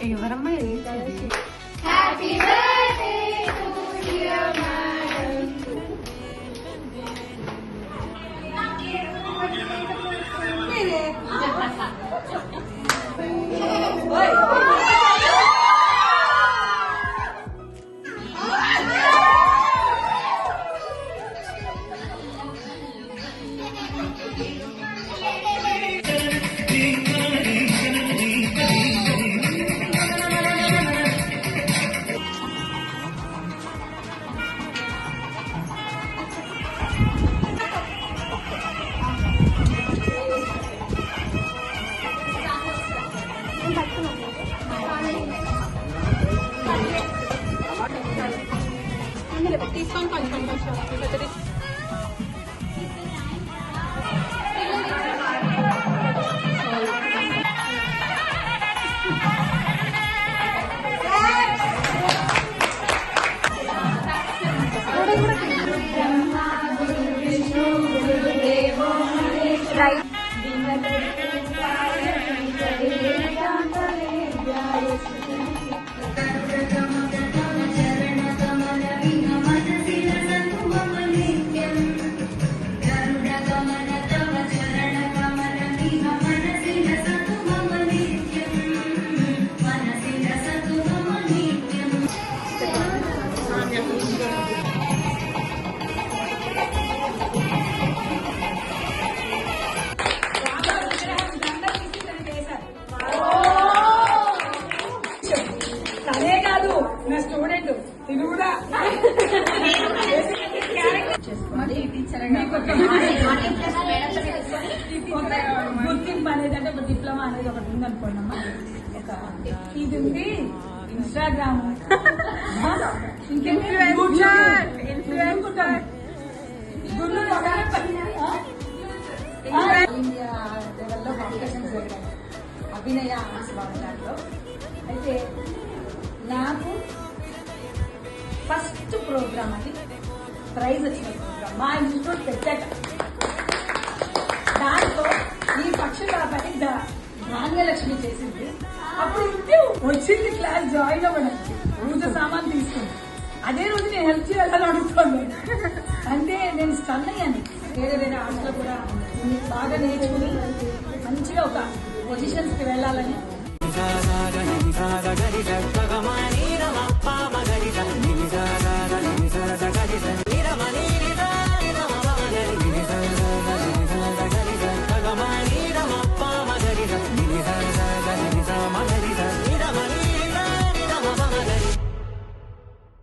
ఎవరమ్మా happy birthday to dear madam. తీసుకొని కొంచెం రైట్ అదే కాదు నా స్టూడెంట్ ఇది కూడా గుర్తింపు అనేది అంటే డిప్లొమా అనేది ఒకటి ఉంది అనుకోండమ్మా. ఇది ఉంది ఇన్స్టాగ్రామ్ ఇండియా లెవెల్లో కాంపిటీషన్స్ జరిగాయి అభినయ దాంట్లో. అయితే నాకు ఫస్ట్ ప్రోగ్రామ్ అది ప్రైజ్ వచ్చిన ప్రోగ్రామ్ మా ఇన్స్టిట్యూట్ పెట్టాక దాంట్లో ఈ పక్షపాతాన్ని ధాన్యలక్ష్మి చేసింది. అప్పుడు ఇంటి వచ్చింది క్లాస్ జాయిన్ అవ్వడానికి పూజ సామాన్ తీసుకుంది. అదే రోజు నేను హెల్ప్ చేయాలని అడుగుతాను. అంటే నేను స్టన్ అయ్యాను. వేరే వేరే ఆటలు కూడా బాగా నేర్చుకుని మంచిగా ఒక పొజిషన్స్ కి వెళ్ళాలని